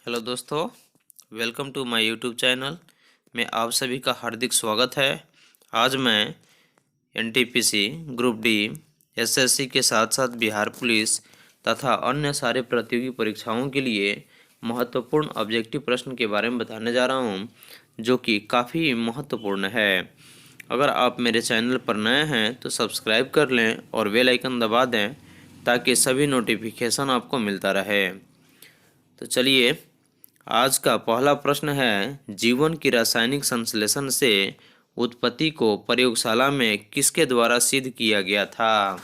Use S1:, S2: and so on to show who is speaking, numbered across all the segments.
S1: Hello दोस्तों, welcome to my YouTube channel में आप सभी का हार्दिक स्वागत है। आज मैं एनटीपीसी, ग्रुप डी, एसएससी के साथ साथ बिहार पुलिस तथा अन्य सारे प्रतियोगी परीक्षाओं के लिए महत्वपूर्ण ऑब्जेक्टिव प्रश्न के बारे में बताने जा रहा हूं, जो कि काफ़ी महत्वपूर्ण है। अगर आप मेरे चैनल पर नए हैं तो सब्सक्राइब कर लें और बेल आइकन दबा दें ताकि सभी नोटिफिकेशन आपको मिलता रहे। तो चलिए, आज का पहला प्रश्न है, जीवन की रासायनिक संश्लेषण से उत्पत्ति को प्रयोगशाला में किसके द्वारा सिद्ध किया गया था?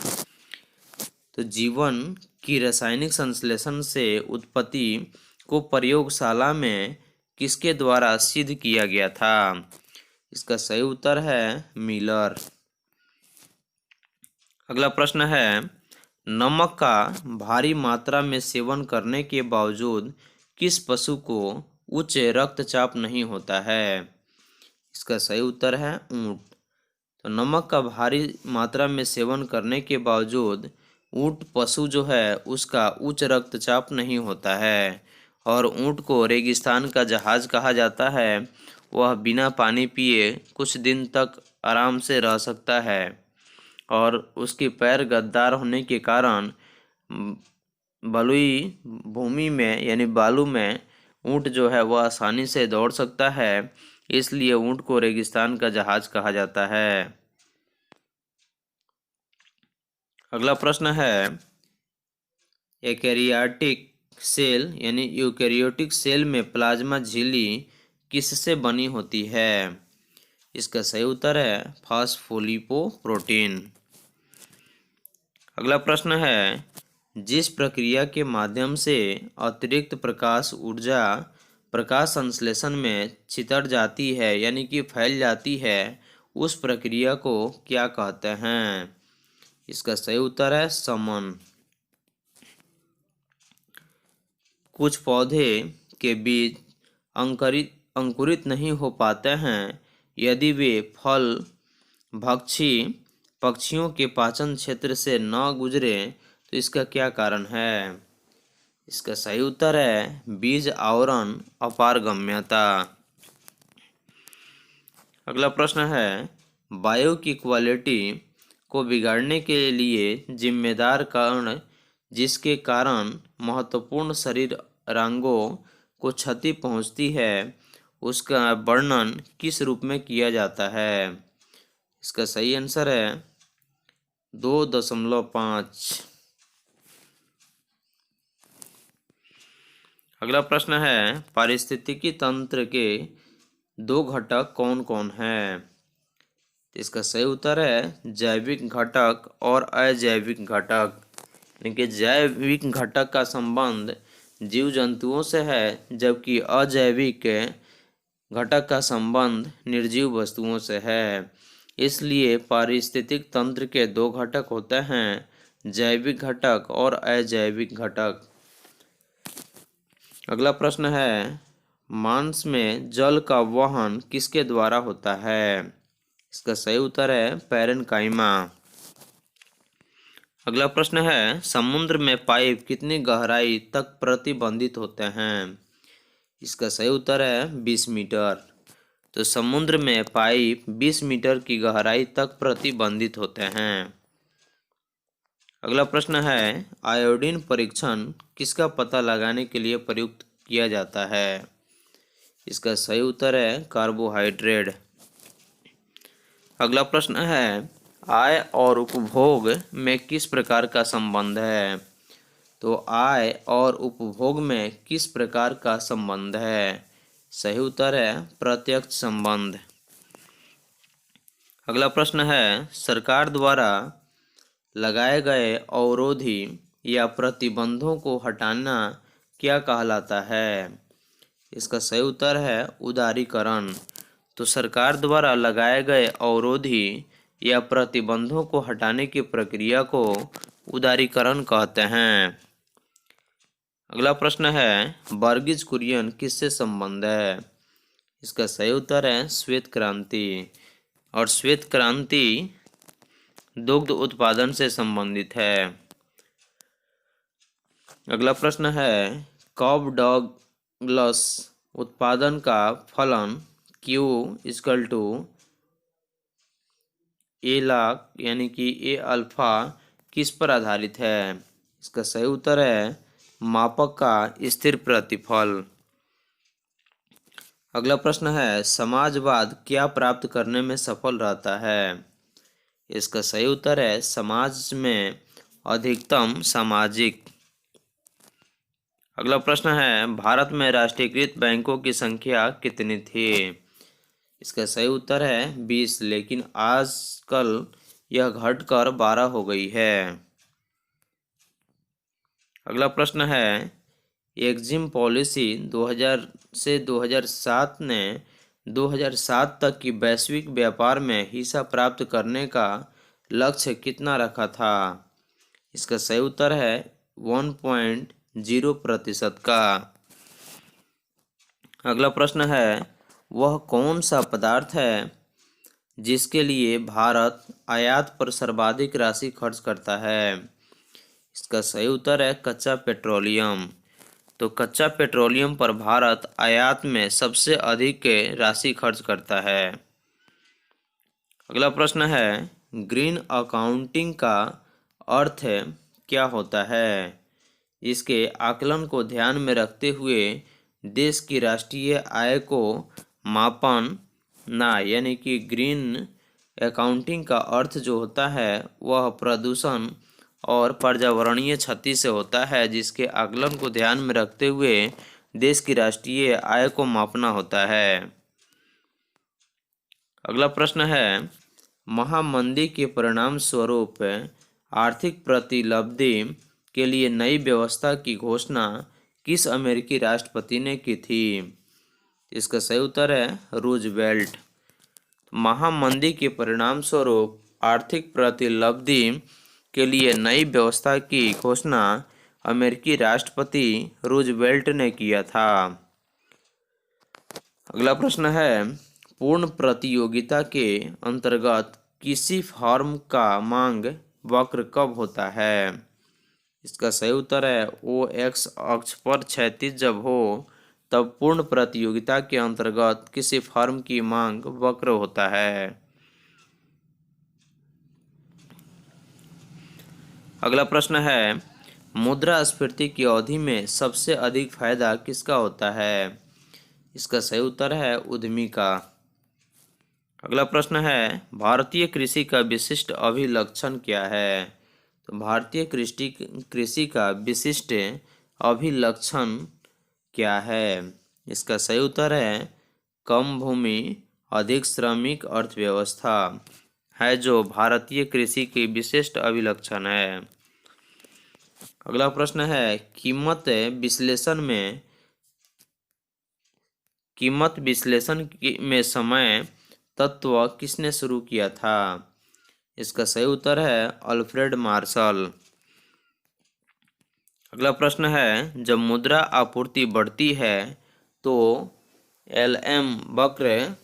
S1: तो जीवन की रासायनिक संश्लेषण से उत्पत्ति को प्रयोगशाला में किसके द्वारा सिद्ध किया गया था? इसका सही उत्तर है मिलर। अगला प्रश्न है, नमक का भारी मात्रा में सेवन करने के बावजूद किस पशु को उच्च रक्तचाप नहीं होता है? इसका सही उत्तर है ऊंट। तो नमक का भारी मात्रा में सेवन करने के बावजूद ऊंट पशु जो है उसका उच्च रक्तचाप नहीं होता है। और ऊंट को रेगिस्तान का जहाज कहा जाता है। वह बिना पानी पिए कुछ दिन तक आराम से रह सकता है और उसके पैर गद्दार होने के कारण बलुई भूमि में यानी बालू में ऊंट जो है वह आसानी से दौड़ सकता है, इसलिए ऊंट को रेगिस्तान का जहाज कहा जाता है। अगला प्रश्न है, यूकेरियोटिक सेल यानी यूकेरियोटिक सेल में प्लाज्मा झिल्ली किससे बनी होती है? इसका सही उत्तर है फॉस्फोलिपोप्रोटीन। अगला प्रश्न है, जिस प्रक्रिया के माध्यम से अतिरिक्त प्रकाश ऊर्जा प्रकाश संश्लेषण में छितर जाती है यानी कि फैल जाती है, उस प्रक्रिया को क्या कहते हैं? इसका सही उत्तर है समन। कुछ पौधे के बीज अंकुरित नहीं हो पाते हैं यदि वे फल भक्षी पक्षियों के पाचन क्षेत्र से न गुजरे, तो इसका क्या कारण है? इसका सही उत्तर है बीज आवरण अपारगम्यता। अगला प्रश्न है, वायु की क्वालिटी को बिगाड़ने के लिए जिम्मेदार कारण जिसके कारण महत्वपूर्ण शरीर अंगों को क्षति पहुंचती है, उसका वर्णन किस रूप में किया जाता है? इसका सही आंसर है 2.5। अगला प्रश्न है, पारिस्थितिकी तंत्र के दो घटक कौन कौन हैं? इसका सही उत्तर है जैविक घटक और अजैविक घटक। यानी कि जैविक घटक का संबंध जीव जंतुओं से है, जबकि अजैविक घटक का संबंध निर्जीव वस्तुओं से है। इसलिए पारिस्थितिक तंत्र के दो घटक होते हैं, जैविक घटक और अजैविक घटक। अगला प्रश्न है, मांस में जल का वहन किसके द्वारा होता है? इसका सही उत्तर है पैरेन्काइमा। अगला प्रश्न है, समुद्र में पाइप कितनी गहराई तक प्रतिबंधित होते हैं? इसका सही उत्तर है 20 मीटर। तो समुद्र में पाइप 20 मीटर की गहराई तक प्रतिबंधित होते हैं। अगला प्रश्न है, आयोडीन परीक्षण किसका पता लगाने के लिए प्रयुक्त किया जाता है? इसका सही उत्तर है कार्बोहाइड्रेट। अगला प्रश्न है, आय और उपभोग में किस प्रकार का संबंध है? तो आय और उपभोग में किस प्रकार का संबंध है? सही उत्तर है प्रत्यक्ष संबंध। अगला प्रश्न है, सरकार द्वारा लगाए गए अवरोधी या प्रतिबंधों को हटाना क्या कहलाता है? इसका सही उत्तर है उदारीकरण। तो सरकार द्वारा लगाए गए अवरोधी या प्रतिबंधों को हटाने की प्रक्रिया को उदारीकरण कहते हैं। अगला प्रश्न है, वर्गीज कुरियन किससे संबंध है? इसका सही उत्तर है श्वेत क्रांति। और श्वेत क्रांति दुग्ध उत्पादन से संबंधित है। अगला प्रश्न है, कब डॉग प्लस उत्पादन का फलन Q इक्वल टू ए लाख यानी कि ए अल्फा किस पर आधारित है? इसका सही उत्तर है मापक का स्थिर प्रतिफल। अगला प्रश्न है समाजवाद क्या प्राप्त करने में सफल रहता है? इसका सही उत्तर है समाज में अधिकतम सामाजिक। अगला प्रश्न है भारत में राष्ट्रीयकृत बैंकों की संख्या कितनी थी? इसका सही उत्तर है 20, लेकिन आजकल यह घटकर 12 हो गई है। अगला प्रश्न है एक्जिम पॉलिसी 2000 से 2007 ने 2007 तक की वैश्विक व्यापार में हिस्सा प्राप्त करने का लक्ष्य कितना रखा था? इसका सही उत्तर है 1.0% का। अगला प्रश्न है वह कौन सा पदार्थ है जिसके लिए भारत आयात पर सर्वाधिक राशि खर्च करता है? इसका सही उत्तर है कच्चा पेट्रोलियम। तो कच्चा पेट्रोलियम पर भारत आयात में सबसे अधिक राशि खर्च करता है। अगला प्रश्न है ग्रीन अकाउंटिंग का अर्थ क्या होता है? इसके आकलन को ध्यान में रखते हुए देश की राष्ट्रीय आय को मापना यानी कि ग्रीन अकाउंटिंग का अर्थ जो होता है वह प्रदूषण और पर्यावरणीय क्षति से होता है, जिसके आकलन को ध्यान में रखते हुए देश की राष्ट्रीय आय को मापना होता है। अगला प्रश्न है महामंदी के परिणाम स्वरूप आर्थिक प्रतिलब्धि के लिए नई व्यवस्था की घोषणा किस अमेरिकी राष्ट्रपति ने की थी? इसका सही उत्तर है रूजवेल्ट। महामंदी के परिणाम स्वरूप आर्थिक प्रतिलब्धि के लिए नई व्यवस्था की घोषणा अमेरिकी राष्ट्रपति रूजवेल्ट ने किया था। अगला प्रश्न है पूर्ण प्रतियोगिता के अंतर्गत किसी फर्म का मांग वक्र कब होता है? इसका सही उत्तर है ओ एक्स अक्ष पर क्षैतिज जब हो तब पूर्ण प्रतियोगिता के अंतर्गत किसी फर्म की मांग वक्र होता है। अगला प्रश्न है मुद्रास्फीति की अवधि में सबसे अधिक फायदा किसका होता है? इसका सही उत्तर है उद्यमी का। अगला प्रश्न है भारतीय कृषि का विशिष्ट अभिलक्षण क्या है? तो भारतीय कृषि का विशिष्ट अभिलक्षण क्या है? इसका सही उत्तर है कम भूमि अधिक श्रमिक अर्थव्यवस्था है जो भारतीय कृषि की विशिष्ट अभिलक्षण है। अगला प्रश्न है कीमत विश्लेषण में समय तत्व किसने शुरू किया था? इसका सही उत्तर है अल्फ्रेड मार्शल। अगला प्रश्न है जब मुद्रा आपूर्ति बढ़ती है तो एलएम वक्र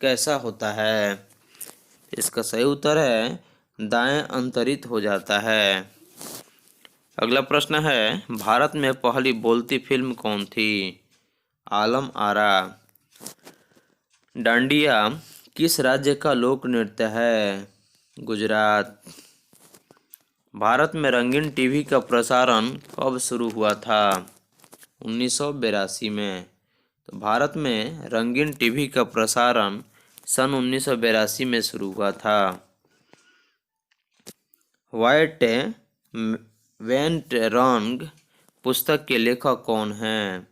S1: कैसा होता है? इसका सही उत्तर है दाएं अंतरित हो जाता है। अगला प्रश्न है भारत में पहली बोलती फिल्म कौन थी? आलम आरा। डांडिया किस राज्य का लोक नृत्य है? गुजरात। भारत में रंगीन टीवी का प्रसारण कब शुरू हुआ था? 1982 में। तो भारत में रंगीन टीवी का प्रसारण सन 1982 में शुरू हुआ था। व्हाइट वेंट रॉन्ग पुस्तक के लेखक कौन हैं?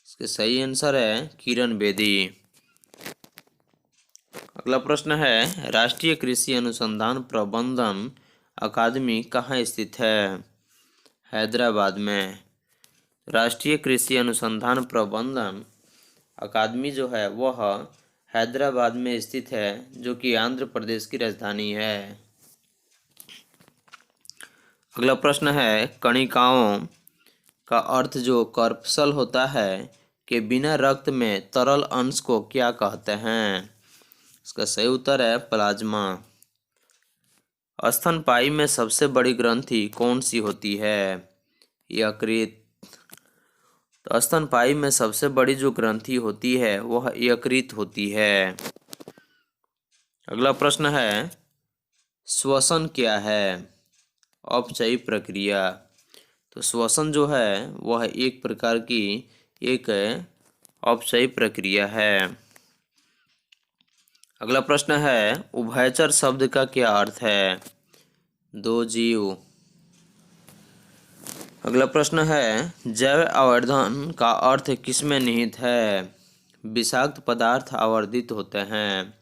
S1: इसके सही आंसर है किरण बेदी। अगला प्रश्न है राष्ट्रीय कृषि अनुसंधान प्रबंधन अकादमी कहाँ स्थित है? हैदराबाद में। राष्ट्रीय कृषि अनुसंधान प्रबंधन अकादमी जो है वह हैदराबाद में स्थित है, जो कि आंध्र प्रदेश की राजधानी है। अगला प्रश्न है कणिकाओं का अर्थ जो कर्पसल होता है के बिना रक्त में तरल अंश को क्या कहते हैं? इसका सही उत्तर है प्लाज्मा। स्तनपायी में सबसे बड़ी ग्रंथि कौन सी होती है? यकृत। तो स्तनपायी में सबसे बड़ी जो ग्रंथि होती है वह यकृत होती है। अगला प्रश्न है, श्वसन क्या है? अपचयी प्रक्रिया। तो श्वसन जो है वह एक प्रकार की एक अपचयी प्रक्रिया है। अगला प्रश्न है, उभयचर शब्द का क्या अर्थ है? दो जीव। अगला प्रश्न है, जैव आवर्धन का अर्थ किसमें निहित है? विषाक्त पदार्थ आवर्धित होते हैं।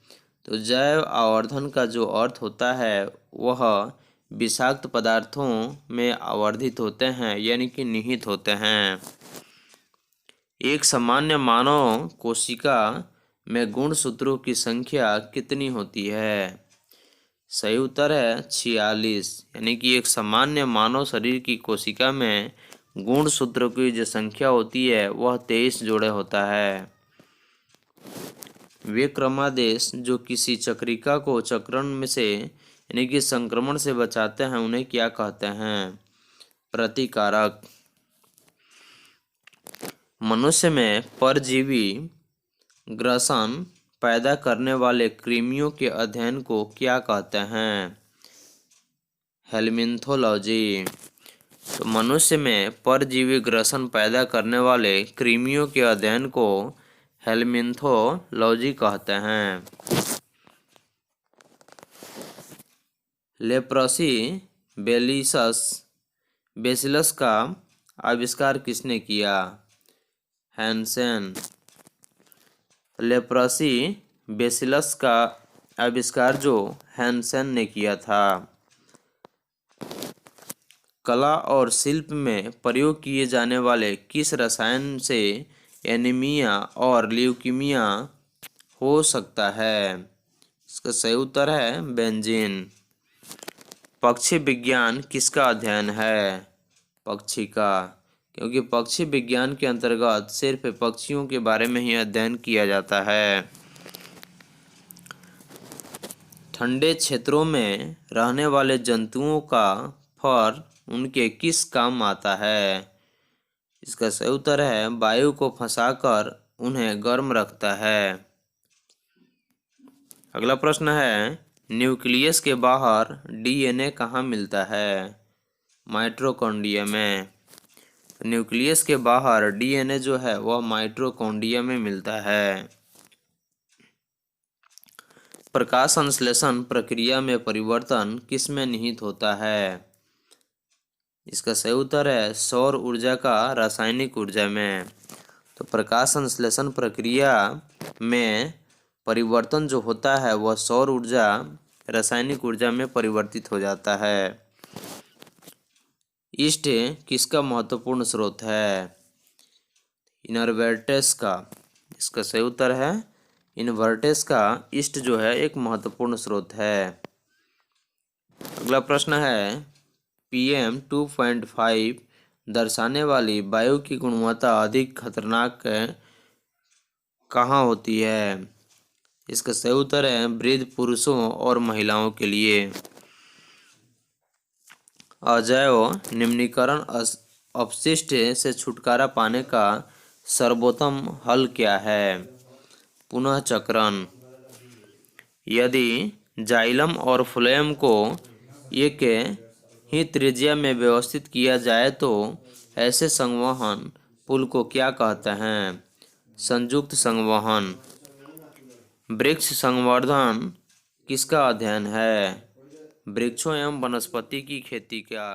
S1: तो जैव आवर्धन का जो अर्थ होता है वह विषाक्त पदार्थों में आवर्धित होते हैं, यानी कि निहित होते हैं। एक सामान्य मानव कोशिका में गुणसूत्रों की संख्या कितनी होती है? सही उत्तर है 46। यानी कि एक सामान्य मानव शरीर की कोशिका में गुणसूत्रों की जो संख्या होती है वह 23 जोड़े होता है। वे क्रमादेश जो किसी चक्रिका को चक्रण में से यानी कि संक्रमण से बचाते हैं उन्हें क्या कहते हैं? प्रतिकारक। मनुष्य में परजीवी ग्रसन पैदा करने वाले कृमियों के अध्ययन को क्या कहते हैं? हेलमिन्थोलॉजी। तो मनुष्य में परजीवी ग्रसन पैदा करने वाले कृमियों के अध्ययन को हेलमिन्थोलॉजी कहते हैं। लेप्रोसी बेसिलस का आविष्कार किसने किया? हैंसेन। लेप्रोसी बेसिलस का आविष्कार जो हैंसेन ने किया था। कला और शिल्प में प्रयोग किए जाने वाले किस रसायन से एनीमिया और ल्यूकीमिया हो सकता है? इसका सही उत्तर है बेंजीन। पक्षी विज्ञान किसका अध्ययन है? पक्षी का, क्योंकि पक्षी विज्ञान के अंतर्गत सिर्फ पक्षियों के बारे में ही अध्ययन किया जाता है। ठंडे क्षेत्रों में रहने वाले जंतुओं का फर उनके किस काम आता है? इसका सही उत्तर है वायु को फंसाकर उन्हें गर्म रखता है। अगला प्रश्न है, न्यूक्लियस के बाहर डीएनए कहाँ मिलता है? माइटोकॉन्ड्रिया में। न्यूक्लियस के बाहर डीएनए जो है वह माइटोकॉन्ड्रिया में मिलता है। प्रकाश संश्लेषण प्रक्रिया में परिवर्तन किस में निहित होता है? इसका सही उत्तर है सौर ऊर्जा का रासायनिक ऊर्जा में। तो प्रकाश संश्लेषण प्रक्रिया में परिवर्तन जो होता है वह सौर ऊर्जा रासायनिक ऊर्जा में परिवर्तित हो जाता है। ईस्ट किसका महत्वपूर्ण स्रोत है? इनवर्टेस का। इसका सही उत्तर है इनवर्टेस का ईस्ट जो है एक महत्वपूर्ण स्रोत है। अगला प्रश्न है, PM 2.5 दर्शाने वाली वायु की गुणवत्ता अधिक खतरनाक कहाँ होती है? इसका सही उत्तर है वृद्ध पुरुषों और महिलाओं के लिए। अजैव निम्नीकरण अपशिष्ट से छुटकारा पाने का सर्वोत्तम हल क्या है? पुनः चक्रण। यदि जाइलम और फ्लोएम को एक ही त्रिज्या में व्यवस्थित किया जाए तो ऐसे संवहन पुल को क्या कहते हैं? संयुक्त संवहन। वृक्ष संवर्धन किसका अध्ययन है? वृक्षों एवं वनस्पति की खेती का।